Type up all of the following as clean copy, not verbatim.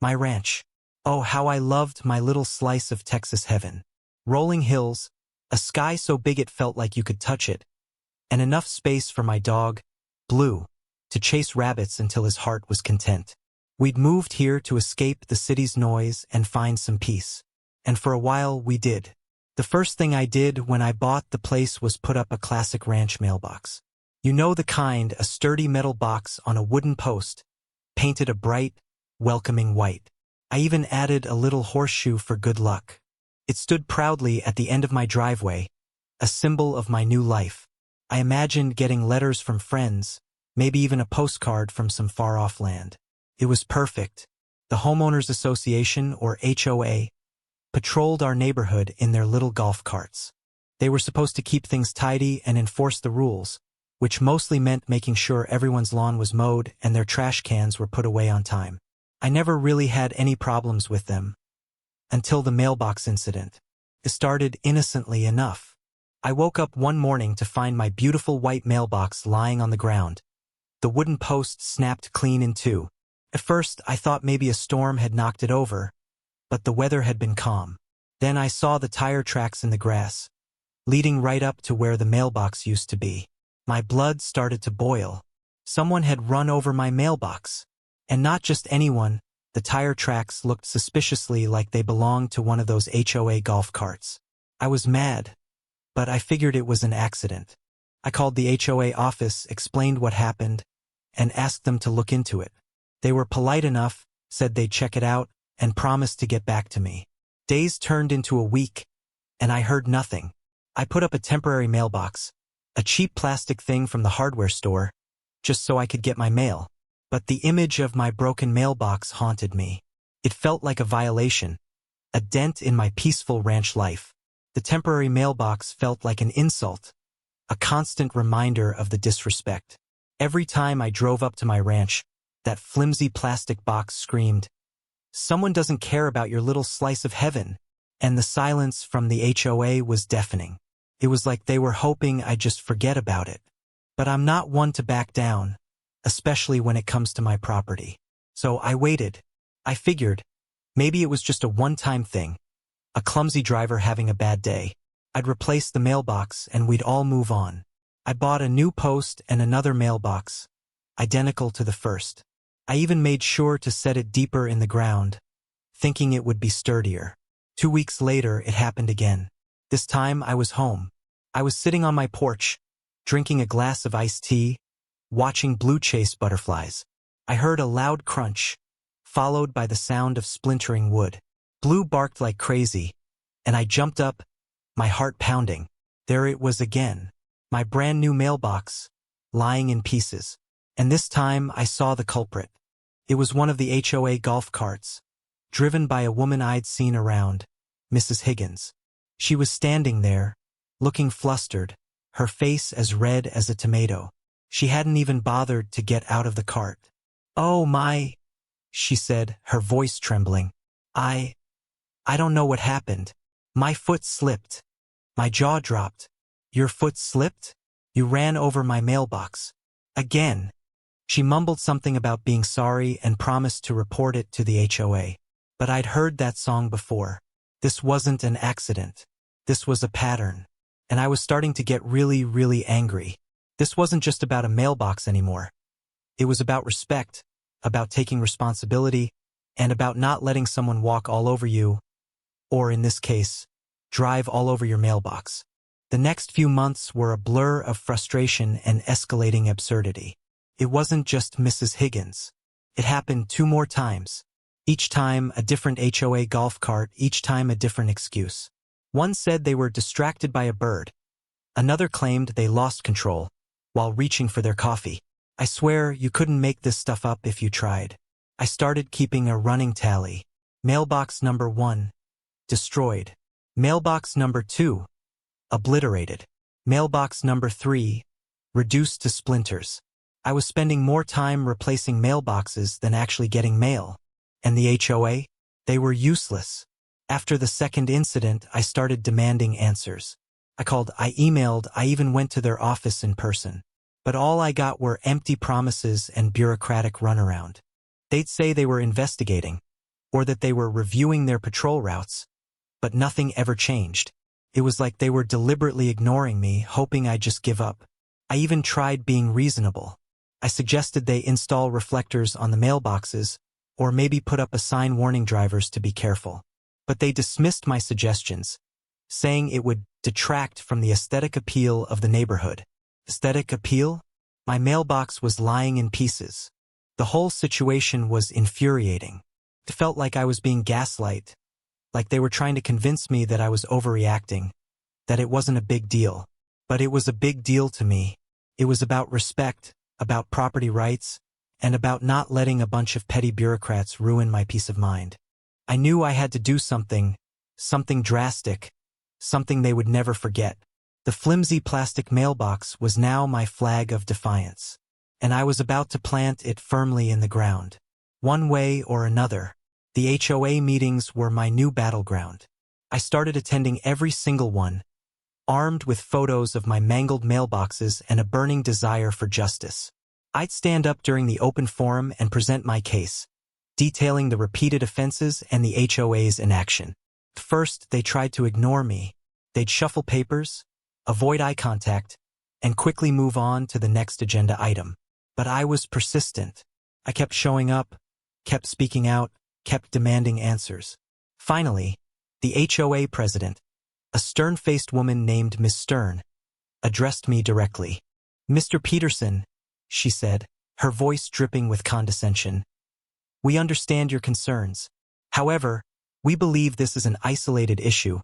My ranch. Oh, how I loved my little slice of Texas heaven. Rolling hills, a sky so big it felt like you could touch it, and enough space for my dog, Blue, to chase rabbits until his heart was content. We'd moved here to escape the city's noise and find some peace. And for a while we did. The first thing I did when I bought the place was put up a classic ranch mailbox. You know the kind, a sturdy metal box on a wooden post, painted a bright, welcoming white. I even added a little horseshoe for good luck. It stood proudly at the end of my driveway, a symbol of my new life. I imagined getting letters from friends, maybe even a postcard from some far-off land. It was perfect. The Homeowners Association, or HOA, patrolled our neighborhood in their little golf carts. They were supposed to keep things tidy and enforce the rules, which mostly meant making sure everyone's lawn was mowed and their trash cans were put away on time. I never really had any problems with them, until the mailbox incident. It started innocently enough. I woke up one morning to find my beautiful white mailbox lying on the ground. The wooden post snapped clean in two. At first, I thought maybe a storm had knocked it over, but the weather had been calm. Then I saw the tire tracks in the grass, leading right up to where the mailbox used to be. My blood started to boil. Someone had run over my mailbox. And not just anyone, the tire tracks looked suspiciously like they belonged to one of those HOA golf carts. I was mad, but I figured it was an accident. I called the HOA office, explained what happened, and asked them to look into it. They were polite enough, said they'd check it out, and promised to get back to me. Days turned into a week, and I heard nothing. I put up a temporary mailbox, a cheap plastic thing from the hardware store, just so I could get my mail. But the image of my broken mailbox haunted me. It felt like a violation, a dent in my peaceful ranch life. The temporary mailbox felt like an insult, a constant reminder of the disrespect. Every time I drove up to my ranch, that flimsy plastic box screamed, "Someone doesn't care about your little slice of heaven," and the silence from the HOA was deafening. It was like they were hoping I'd just forget about it. But I'm not one to back down, especially when it comes to my property. So I waited. I figured, maybe it was just a one-time thing, a clumsy driver having a bad day. I'd replace the mailbox and we'd all move on. I bought a new post and another mailbox, identical to the first. I even made sure to set it deeper in the ground, thinking it would be sturdier. 2 weeks later, it happened again. This time I was home. I was sitting on my porch, drinking a glass of iced tea, watching blue chase butterflies. I heard a loud crunch, followed by the sound of splintering wood. Blue barked like crazy, and I jumped up, my heart pounding. There it was again, my brand new mailbox, lying in pieces. And this time I saw the culprit. It was one of the HOA golf carts, driven by a woman I'd seen around, Mrs. Higgins. She was standing there, looking flustered, her face as red as a tomato. She hadn't even bothered to get out of the cart. "Oh my," she said, her voice trembling. I don't know what happened. My foot slipped. My jaw dropped. "Your foot slipped? You ran over my mailbox." Again. She mumbled something about being sorry and promised to report it to the HOA. But I'd heard that song before. This wasn't an accident. This was a pattern. And I was starting to get really, really angry. This wasn't just about a mailbox anymore. It was about respect, about taking responsibility, and about not letting someone walk all over you, or in this case, drive all over your mailbox. The next few months were a blur of frustration and escalating absurdity. It wasn't just Mrs. Higgins. It happened 2 more times. Each time a different HOA golf cart, each time a different excuse. One said they were distracted by a bird. Another claimed they lost control while reaching for their coffee. I swear you couldn't make this stuff up if you tried. I started keeping a running tally. Mailbox number 1, destroyed. Mailbox number 2, obliterated. Mailbox number 3, reduced to splinters. I was spending more time replacing mailboxes than actually getting mail. And the HOA? They were useless. After the second incident, I started demanding answers. I called, I emailed, I even went to their office in person. But all I got were empty promises and bureaucratic runaround. They'd say they were investigating, or that they were reviewing their patrol routes, but nothing ever changed. It was like they were deliberately ignoring me, hoping I'd just give up. I even tried being reasonable. I suggested they install reflectors on the mailboxes, or maybe put up a sign warning drivers to be careful. But they dismissed my suggestions, saying it would detract from the aesthetic appeal of the neighborhood. Aesthetic appeal? My mailbox was lying in pieces. The whole situation was infuriating. It felt like I was being gaslighted, like they were trying to convince me that I was overreacting, that it wasn't a big deal. But it was a big deal to me. It was about respect, about property rights, and about not letting a bunch of petty bureaucrats ruin my peace of mind. I knew I had to do something drastic, something they would never forget. The flimsy plastic mailbox was now my flag of defiance, and I was about to plant it firmly in the ground. One way or another, the HOA meetings were my new battleground. I started attending every single one, armed with photos of my mangled mailboxes and a burning desire for justice. I'd stand up during the open forum and present my case, detailing the repeated offenses and the HOA's inaction. First, they tried to ignore me. They'd shuffle papers, avoid eye contact, and quickly move on to the next agenda item. But I was persistent. I kept showing up, kept speaking out, kept demanding answers. Finally, the HOA president, a stern-faced woman named Miss Stern, addressed me directly. "Mr. Peterson," she said, her voice dripping with condescension, "we understand your concerns. However, we believe this is an isolated issue,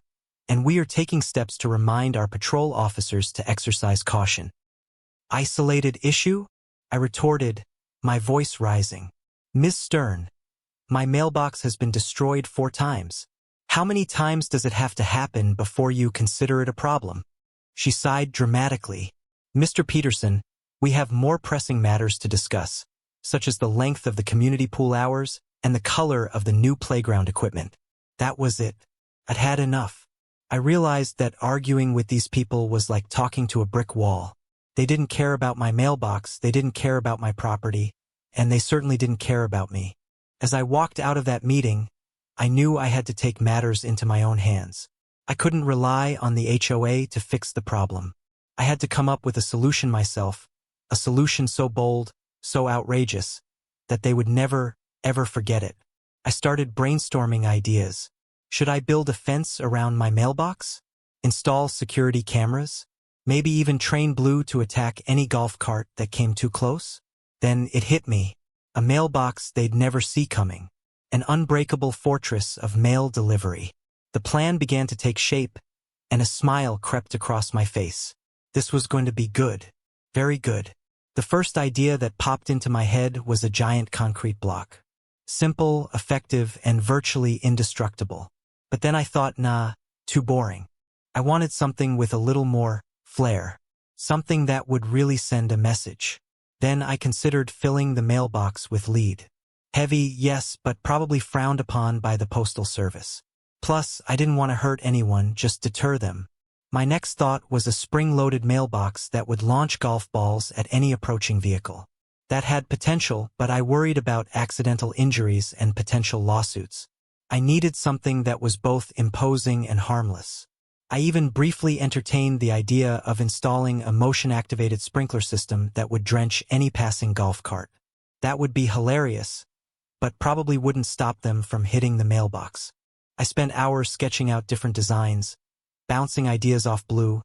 and we are taking steps to remind our patrol officers to exercise caution." "Isolated issue?" I retorted, my voice rising. "Miss Stern, my mailbox has been destroyed 4 times. How many times does it have to happen before you consider it a problem?" She sighed dramatically. "Mr. Peterson, we have more pressing matters to discuss, such as the length of the community pool hours and the color of the new playground equipment." That was it. I'd had enough. I realized that arguing with these people was like talking to a brick wall. They didn't care about my mailbox, they didn't care about my property, and they certainly didn't care about me. As I walked out of that meeting, I knew I had to take matters into my own hands. I couldn't rely on the HOA to fix the problem. I had to come up with a solution myself, a solution so bold, so outrageous, that they would never, ever forget it. I started brainstorming ideas. Should I build a fence around my mailbox? Install security cameras? Maybe even train Blue to attack any golf cart that came too close? Then it hit me. A mailbox they'd never see coming. An unbreakable fortress of mail delivery. The plan began to take shape, and a smile crept across my face. This was going to be good. Very good. The first idea that popped into my head was a giant concrete block. Simple, effective, and virtually indestructible. But then I thought, nah, too boring. I wanted something with a little more flair. Something that would really send a message. Then I considered filling the mailbox with lead. Heavy, yes, but probably frowned upon by the Postal Service. Plus, I didn't want to hurt anyone, just deter them. My next thought was a spring-loaded mailbox that would launch golf balls at any approaching vehicle. That had potential, but I worried about accidental injuries and potential lawsuits. I needed something that was both imposing and harmless. I even briefly entertained the idea of installing a motion-activated sprinkler system that would drench any passing golf cart. That would be hilarious, but probably wouldn't stop them from hitting the mailbox. I spent hours sketching out different designs, bouncing ideas off Blue,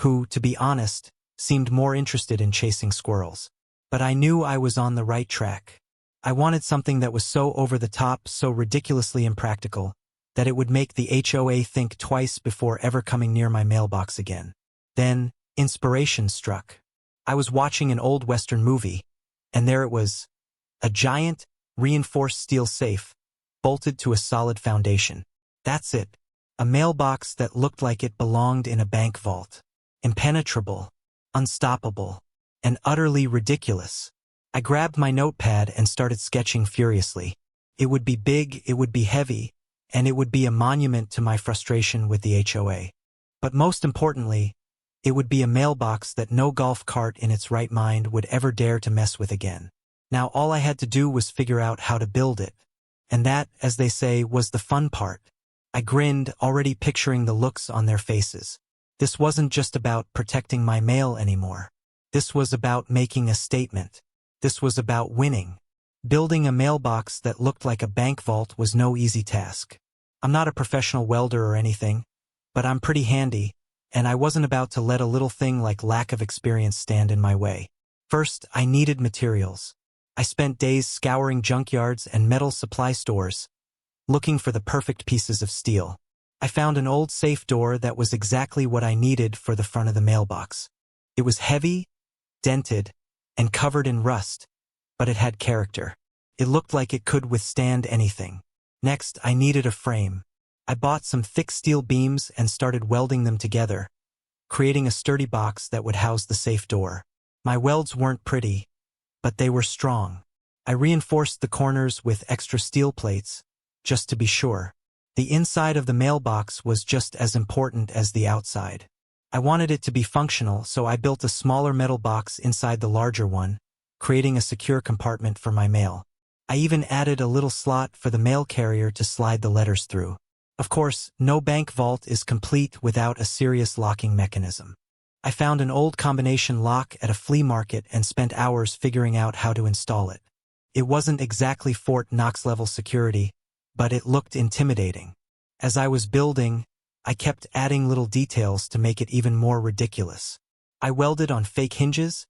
who, to be honest, seemed more interested in chasing squirrels. But I knew I was on the right track. I wanted something that was so over the top, so ridiculously impractical, that it would make the HOA think twice before ever coming near my mailbox again. Then, inspiration struck. I was watching an old Western movie, and there it was. A giant, reinforced steel safe, bolted to a solid foundation. That's it. A mailbox that looked like it belonged in a bank vault. Impenetrable, unstoppable, and utterly ridiculous. I grabbed my notepad and started sketching furiously. It would be big, it would be heavy, and it would be a monument to my frustration with the HOA. But most importantly, it would be a mailbox that no golf cart in its right mind would ever dare to mess with again. Now all I had to do was figure out how to build it. And that, as they say, was the fun part. I grinned, already picturing the looks on their faces. This wasn't just about protecting my mail anymore. This was about making a statement. This was about winning. Building a mailbox that looked like a bank vault was no easy task. I'm not a professional welder or anything, but I'm pretty handy, and I wasn't about to let a little thing like lack of experience stand in my way. First, I needed materials. I spent days scouring junkyards and metal supply stores, looking for the perfect pieces of steel. I found an old safe door that was exactly what I needed for the front of the mailbox. It was heavy, dented, and covered in rust, but it had character. It looked like it could withstand anything. Next, I needed a frame. I bought some thick steel beams and started welding them together, creating a sturdy box that would house the safe door. My welds weren't pretty, but they were strong. I reinforced the corners with extra steel plates, just to be sure. The inside of the mailbox was just as important as the outside. I wanted it to be functional, so I built a smaller metal box inside the larger one, creating a secure compartment for my mail. I even added a little slot for the mail carrier to slide the letters through. Of course, no bank vault is complete without a serious locking mechanism. I found an old combination lock at a flea market and spent hours figuring out how to install it. It wasn't exactly Fort Knox-level security, but it looked intimidating. As I was building, I kept adding little details to make it even more ridiculous. I welded on fake hinges,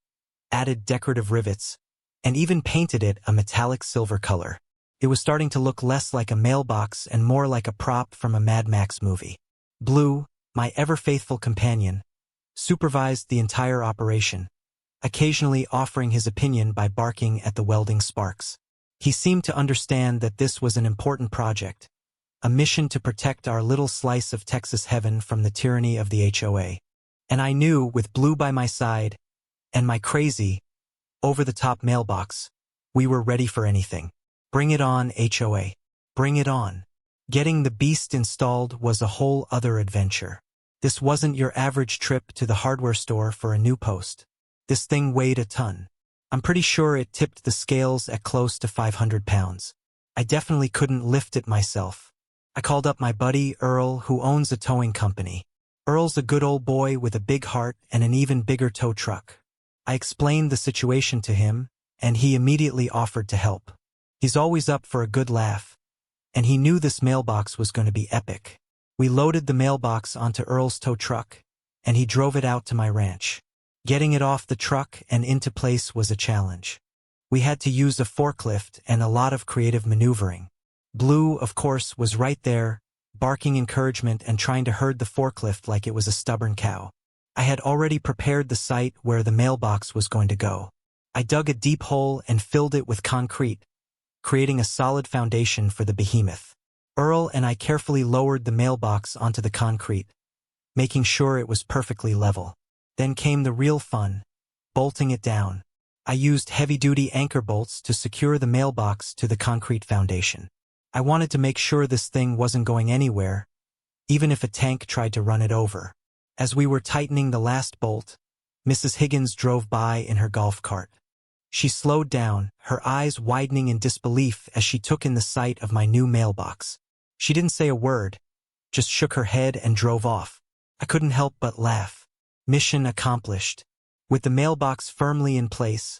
added decorative rivets, and even painted it a metallic silver color. It was starting to look less like a mailbox and more like a prop from a Mad Max movie. Blue, my ever-faithful companion, supervised the entire operation, occasionally offering his opinion by barking at the welding sparks. He seemed to understand that this was an important project, a mission to protect our little slice of Texas heaven from the tyranny of the HOA. And I knew, with Blue by my side, and my crazy, over-the-top mailbox, we were ready for anything. Bring it on, HOA. Bring it on. Getting the beast installed was a whole other adventure. This wasn't your average trip to the hardware store for a new post. This thing weighed a ton. I'm pretty sure it tipped the scales at close to 500 pounds. I definitely couldn't lift it myself. I called up my buddy Earl, who owns a towing company. Earl's a good old boy with a big heart and an even bigger tow truck. I explained the situation to him, and he immediately offered to help. He's always up for a good laugh, and he knew this mailbox was going to be epic. We loaded the mailbox onto Earl's tow truck, and he drove it out to my ranch. Getting it off the truck and into place was a challenge. We had to use a forklift and a lot of creative maneuvering. Blue, of course, was right there, barking encouragement and trying to herd the forklift like it was a stubborn cow. I had already prepared the site where the mailbox was going to go. I dug a deep hole and filled it with concrete, creating a solid foundation for the behemoth. Earl and I carefully lowered the mailbox onto the concrete, making sure it was perfectly level. Then came the real fun, bolting it down. I used heavy-duty anchor bolts to secure the mailbox to the concrete foundation. I wanted to make sure this thing wasn't going anywhere, even if a tank tried to run it over. As we were tightening the last bolt, Mrs. Higgins drove by in her golf cart. She slowed down, her eyes widening in disbelief as she took in the sight of my new mailbox. She didn't say a word, just shook her head and drove off. I couldn't help but laugh. Mission accomplished. With the mailbox firmly in place,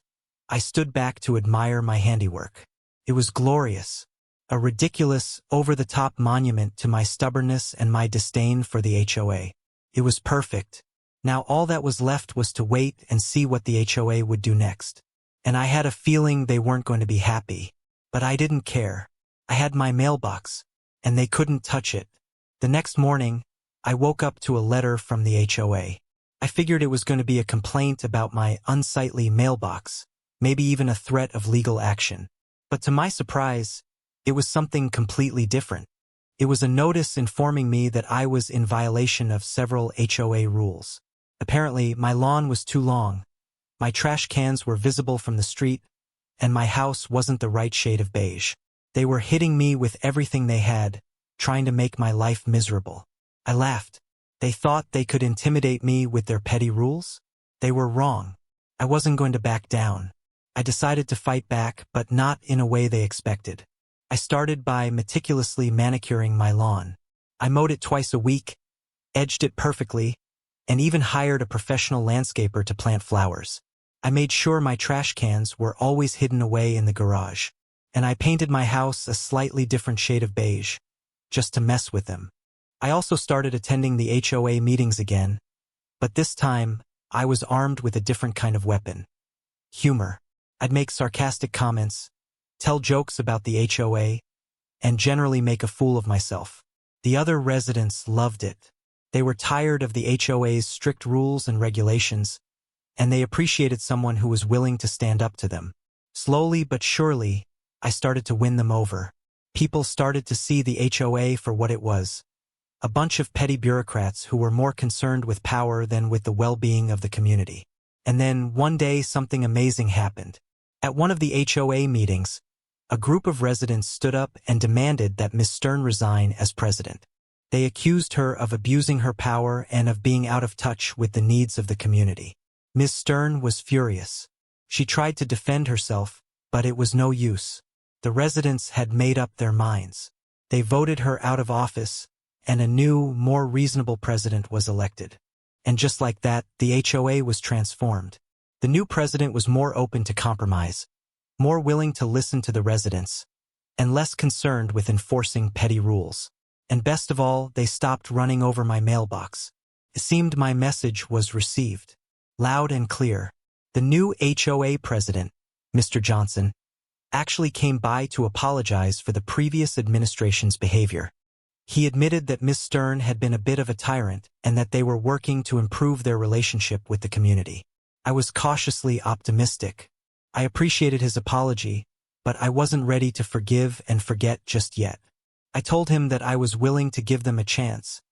I stood back to admire my handiwork. It was glorious. A ridiculous, over-the-top monument to my stubbornness and my disdain for the HOA. It was perfect. Now all that was left was to wait and see what the HOA would do next. And I had a feeling they weren't going to be happy. But I didn't care. I had my mailbox, and they couldn't touch it. The next morning, I woke up to a letter from the HOA. I figured it was going to be a complaint about my unsightly mailbox, maybe even a threat of legal action. But to my surprise, it was something completely different. It was a notice informing me that I was in violation of several HOA rules. Apparently, my lawn was too long, my trash cans were visible from the street, and my house wasn't the right shade of beige. They were hitting me with everything they had, trying to make my life miserable. I laughed. They thought they could intimidate me with their petty rules? They were wrong. I wasn't going to back down. I decided to fight back, but not in a way they expected. I started by meticulously manicuring my lawn. I mowed it twice a week, edged it perfectly, and even hired a professional landscaper to plant flowers. I made sure my trash cans were always hidden away in the garage. And I painted my house a slightly different shade of beige, just to mess with them. I also started attending the HOA meetings again, but this time, I was armed with a different kind of weapon. Humor. I'd make sarcastic comments, tell jokes about the HOA, and generally make a fool of myself. The other residents loved it. They were tired of the HOA's strict rules and regulations, and they appreciated someone who was willing to stand up to them. Slowly but surely, I started to win them over. People started to see the HOA for what it was. A bunch of petty bureaucrats who were more concerned with power than with the well-being of the community. And then, one day, something amazing happened. At one of the HOA meetings, a group of residents stood up and demanded that Ms. Stern resign as president. They accused her of abusing her power and of being out of touch with the needs of the community. Ms. Stern was furious. She tried to defend herself, but it was no use. The residents had made up their minds. They voted her out of office, and a new, more reasonable president was elected. And just like that, the HOA was transformed. The new president was more open to compromise, more willing to listen to the residents, and less concerned with enforcing petty rules. And best of all, they stopped running over my mailbox. It seemed my message was received. Loud and clear. The new HOA president, Mr. Johnson, actually came by to apologize for the previous administration's behavior. He admitted that Ms. Stern had been a bit of a tyrant and that they were working to improve their relationship with the community. I was cautiously optimistic. I appreciated his apology, but I wasn't ready to forgive and forget just yet. I told him that I was willing to give them a chance,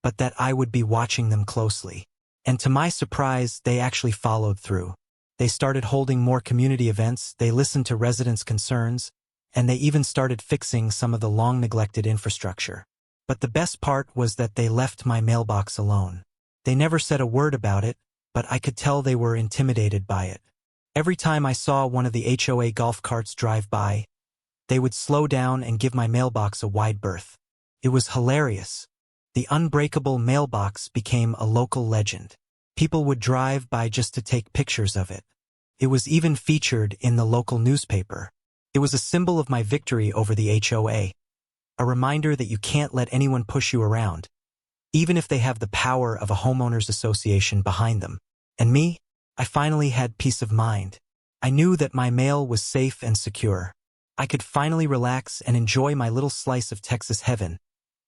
but that I would be watching them closely. And to my surprise, they actually followed through. They started holding more community events, they listened to residents' concerns, and they even started fixing some of the long-neglected infrastructure. But the best part was that they left my mailbox alone. They never said a word about it, but I could tell they were intimidated by it. Every time I saw one of the HOA golf carts drive by, they would slow down and give my mailbox a wide berth. It was hilarious. The unbreakable mailbox became a local legend. People would drive by just to take pictures of it. It was even featured in the local newspaper. It was a symbol of my victory over the HOA. A reminder that you can't let anyone push you around, even if they have the power of a homeowners association behind them. And me? I finally had peace of mind. I knew that my mail was safe and secure. I could finally relax and enjoy my little slice of Texas heaven,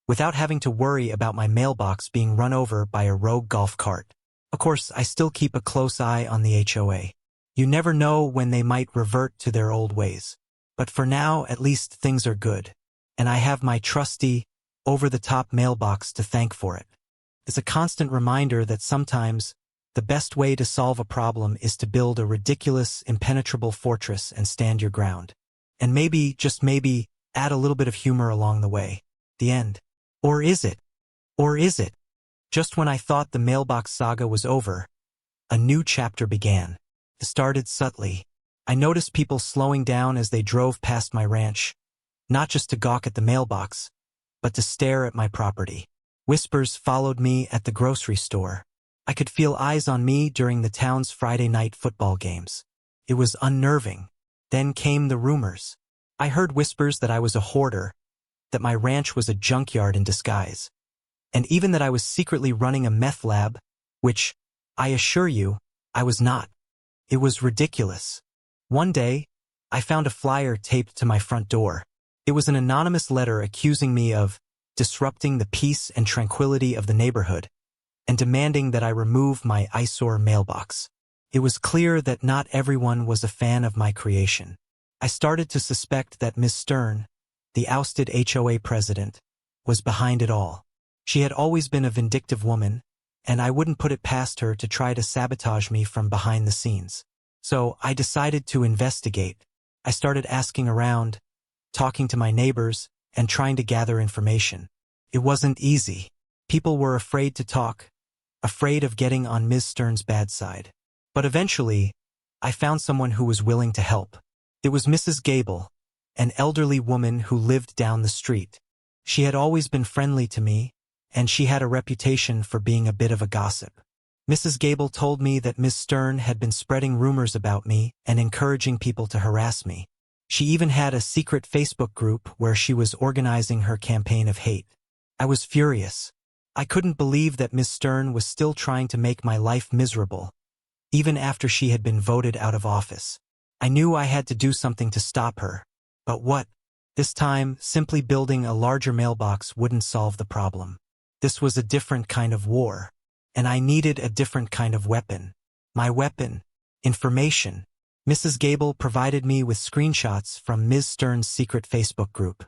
without having to worry about my mailbox being run over by a rogue golf cart. Of course, I still keep a close eye on the HOA. You never know when they might revert to their old ways. But for now, at least things are good. And I have my trusty, over-the-top mailbox to thank for it. It's a constant reminder that sometimes the best way to solve a problem is to build a ridiculous, impenetrable fortress and stand your ground. And maybe, just maybe, add a little bit of humor along the way. The end. Or is it? Or is it? Just when I thought the mailbox saga was over, a new chapter began. It started subtly. I noticed people slowing down as they drove past my ranch, not just to gawk at the mailbox, but to stare at my property. Whispers followed me at the grocery store. I could feel eyes on me during the town's Friday night football games. It was unnerving. Then came the rumors. I heard whispers that I was a hoarder, that my ranch was a junkyard in disguise, and even that I was secretly running a meth lab, which, I assure you, I was not. It was ridiculous. One day, I found a flyer taped to my front door. It was an anonymous letter accusing me of disrupting the peace and tranquility of the neighborhood and demanding that I remove my eyesore mailbox. It was clear that not everyone was a fan of my creation. I started to suspect that Ms. Stern, the ousted HOA president, was behind it all. She had always been a vindictive woman, and I wouldn't put it past her to try to sabotage me from behind the scenes. So I decided to investigate. I started asking around, talking to my neighbors, and trying to gather information. It wasn't easy. People were afraid to talk, afraid of getting on Ms. Stern's bad side. But eventually, I found someone who was willing to help. It was Mrs. Gable, an elderly woman who lived down the street. She had always been friendly to me, and she had a reputation for being a bit of a gossip. Mrs. Gable told me that Ms. Stern had been spreading rumors about me and encouraging people to harass me. She even had a secret Facebook group where she was organizing her campaign of hate. I was furious. I couldn't believe that Ms. Stern was still trying to make my life miserable, even after she had been voted out of office. I knew I had to do something to stop her. But what? This time, simply building a larger mailbox wouldn't solve the problem. This was a different kind of war, and I needed a different kind of weapon. My weapon: information. Mrs. Gable provided me with screenshots from Ms. Stern's secret Facebook group.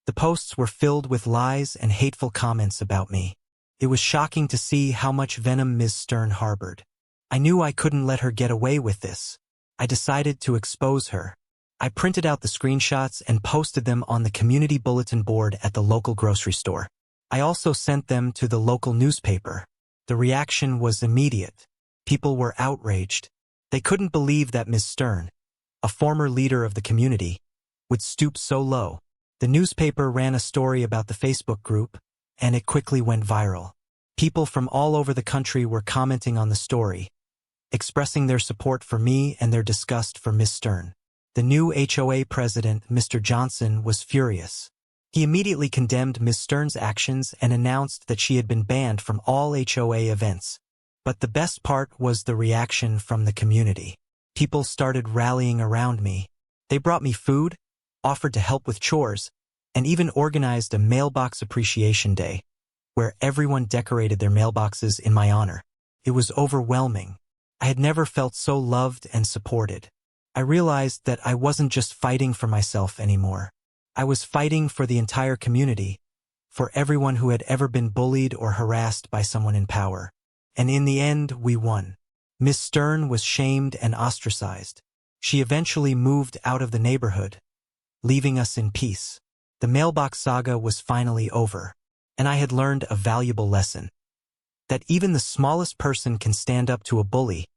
The posts were filled with lies and hateful comments about me. It was shocking to see how much venom Ms. Stern harbored. I knew I couldn't let her get away with this. I decided to expose her. I printed out the screenshots and posted them on the community bulletin board at the local grocery store. I also sent them to the local newspaper. The reaction was immediate. People were outraged. They couldn't believe that Ms. Stern, a former leader of the community, would stoop so low. The newspaper ran a story about the Facebook group, and it quickly went viral. People from all over the country were commenting on the story, expressing their support for me and their disgust for Ms. Stern. The new HOA president, Mr. Johnson, was furious. He immediately condemned Ms. Stern's actions and announced that she had been banned from all HOA events. But the best part was the reaction from the community. People started rallying around me. They brought me food, offered to help with chores, and even organized a Mailbox Appreciation Day, where everyone decorated their mailboxes in my honor. It was overwhelming. I had never felt so loved and supported. I realized that I wasn't just fighting for myself anymore. I was fighting for the entire community, for everyone who had ever been bullied or harassed by someone in power. And in the end, we won. Ms. Stern was shamed and ostracized. She eventually moved out of the neighborhood, leaving us in peace. The mailbox saga was finally over, and I had learned a valuable lesson. That even the smallest person can stand up to a bully,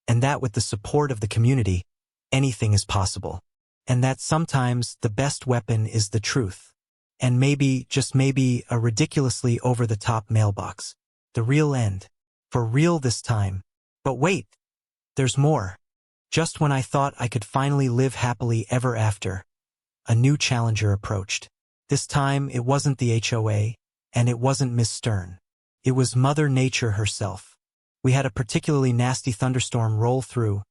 and that with the support of the community, anything is possible. And that sometimes the best weapon is the truth. And maybe, just maybe, a ridiculously over-the-top mailbox. The real end. For real this time. But wait, there's more. Just when I thought I could finally live happily ever after, a new challenger approached. This time it wasn't the HOA, and it wasn't Miss Stern. It was Mother Nature herself. We had a particularly nasty thunderstorm roll through,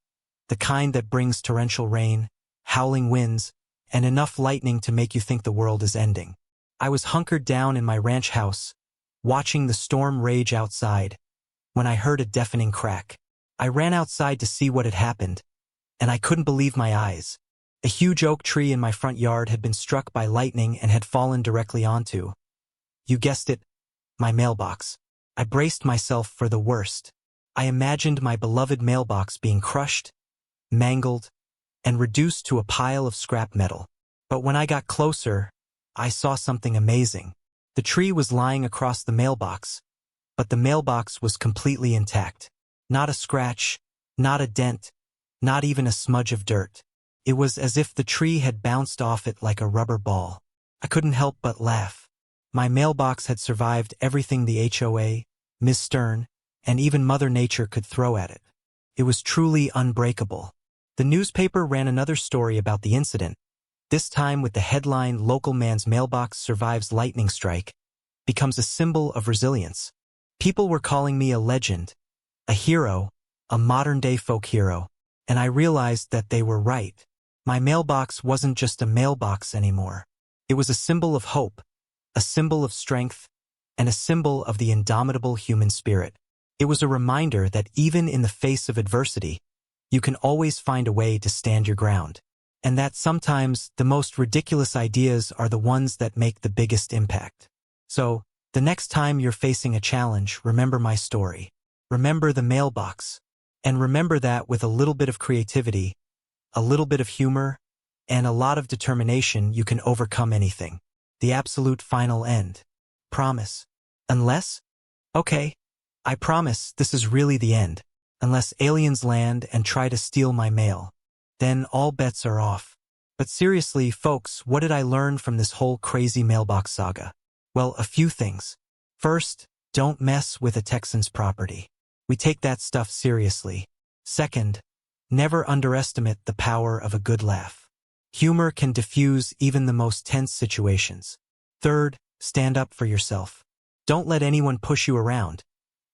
the kind that brings torrential rain, howling winds, and enough lightning to make you think the world is ending. I was hunkered down in my ranch house, watching the storm rage outside, when I heard a deafening crack. I ran outside to see what had happened, and I couldn't believe my eyes. A huge oak tree in my front yard had been struck by lightning and had fallen directly onto, you guessed it, my mailbox. I braced myself for the worst. I imagined my beloved mailbox being crushed, mangled, and reduced to a pile of scrap metal. But when I got closer, I saw something amazing. The tree was lying across the mailbox, but the mailbox was completely intact. Not a scratch, not a dent, not even a smudge of dirt. It was as if the tree had bounced off it like a rubber ball. I couldn't help but laugh. My mailbox had survived everything the HOA, Miss Stern, and even Mother Nature could throw at it. It was truly unbreakable. The newspaper ran another story about the incident, this time with the headline, "Local Man's Mailbox Survives Lightning Strike," becomes a symbol of resilience. People were calling me a legend, a hero, a modern-day folk hero, and I realized that they were right. My mailbox wasn't just a mailbox anymore. It was a symbol of hope, a symbol of strength, and a symbol of the indomitable human spirit. It was a reminder that even in the face of adversity, you can always find a way to stand your ground, and that sometimes the most ridiculous ideas are the ones that make the biggest impact. So, the next time you're facing a challenge, remember my story. Remember the mailbox. And remember that with a little bit of creativity, a little bit of humor, and a lot of determination, you can overcome anything. The absolute final end. Promise. Unless? Okay. I promise this is really the end. Unless aliens land and try to steal my mail. Then all bets are off. But seriously, folks, what did I learn from this whole crazy mailbox saga? Well, a few things. First, don't mess with a Texan's property. We take that stuff seriously. Second, never underestimate the power of a good laugh. Humor can diffuse even the most tense situations. Third, stand up for yourself. Don't let anyone push you around,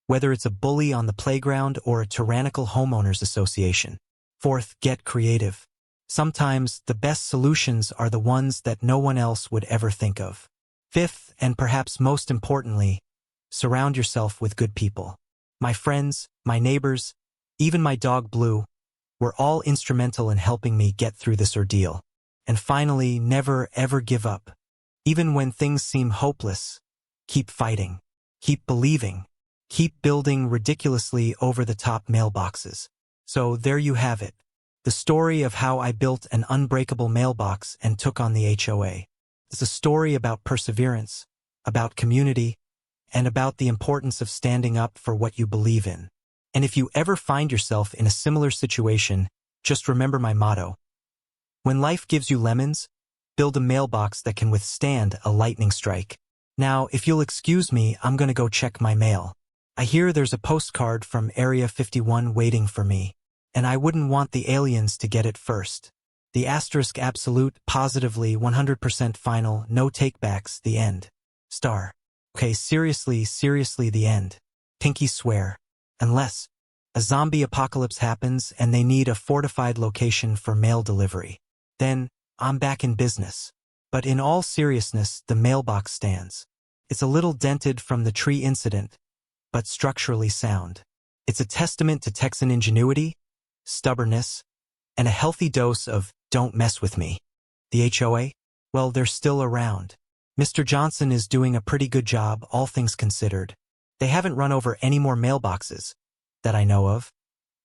whether it's a bully on the playground or a tyrannical homeowners association. Fourth, get creative. Sometimes the best solutions are the ones that no one else would ever think of. Fifth, and perhaps most importantly, surround yourself with good people. My friends, my neighbors, even my dog Blue, were all instrumental in helping me get through this ordeal. And finally, never ever give up. Even when things seem hopeless, keep fighting, keep believing, keep building ridiculously over-the-top mailboxes. So there you have it, the story of how I built an unbreakable mailbox and took on the HOA. It's a story about perseverance, about community, and about the importance of standing up for what you believe in. And if you ever find yourself in a similar situation, just remember my motto. When life gives you lemons, build a mailbox that can withstand a lightning strike. Now, if you'll excuse me, I'm gonna go check my mail. I hear there's a postcard from Area 51 waiting for me, and I wouldn't want the aliens to get it first. The asterisk absolute, positively 100% final, no takebacks, the end. Star. Okay, seriously, the end. Pinky swear. Unless a zombie apocalypse happens and they need a fortified location for mail delivery. Then, I'm back in business. But in all seriousness, the mailbox stands. It's a little dented from the tree incident, but structurally sound. It's a testament to Texan ingenuity, stubbornness, and a healthy dose of "don't mess with me." The HOA? Well, they're still around. Mr. Johnson is doing a pretty good job, all things considered. They haven't run over any more mailboxes that I know of,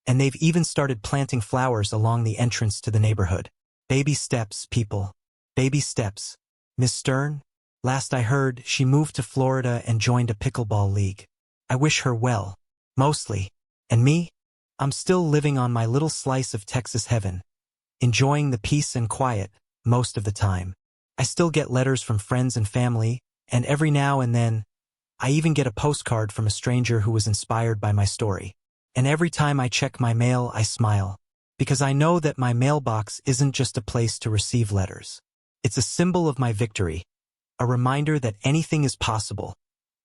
and they've even started planting flowers along the entrance to the neighborhood. Baby steps, people. Baby steps. Miss Stern? Last I heard, she moved to Florida and joined a pickleball league. I wish her well. Mostly. And me? I'm still living on my little slice of Texas heaven, enjoying the peace and quiet most of the time. I still get letters from friends and family, and every now and then, I even get a postcard from a stranger who was inspired by my story. And every time I check my mail, I smile, because I know that my mailbox isn't just a place to receive letters. It's a symbol of my victory, a reminder that anything is possible,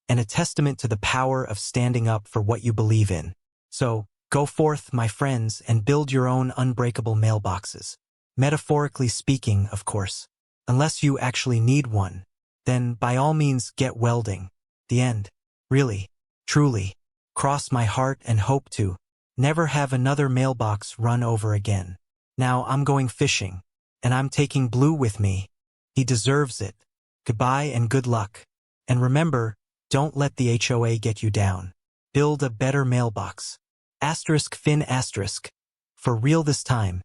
and a testament to the power of standing up for what you believe in. So, go forth, my friends, and build your own unbreakable mailboxes. Metaphorically speaking, of course. Unless you actually need one, then by all means get welding. The end. Really, truly. Cross my heart and hope to never have another mailbox run over again. Now I'm going fishing, and I'm taking Blue with me. He deserves it. Goodbye and good luck. And remember, don't let the HOA get you down. Build a better mailbox. Asterisk fin asterisk. For real this time.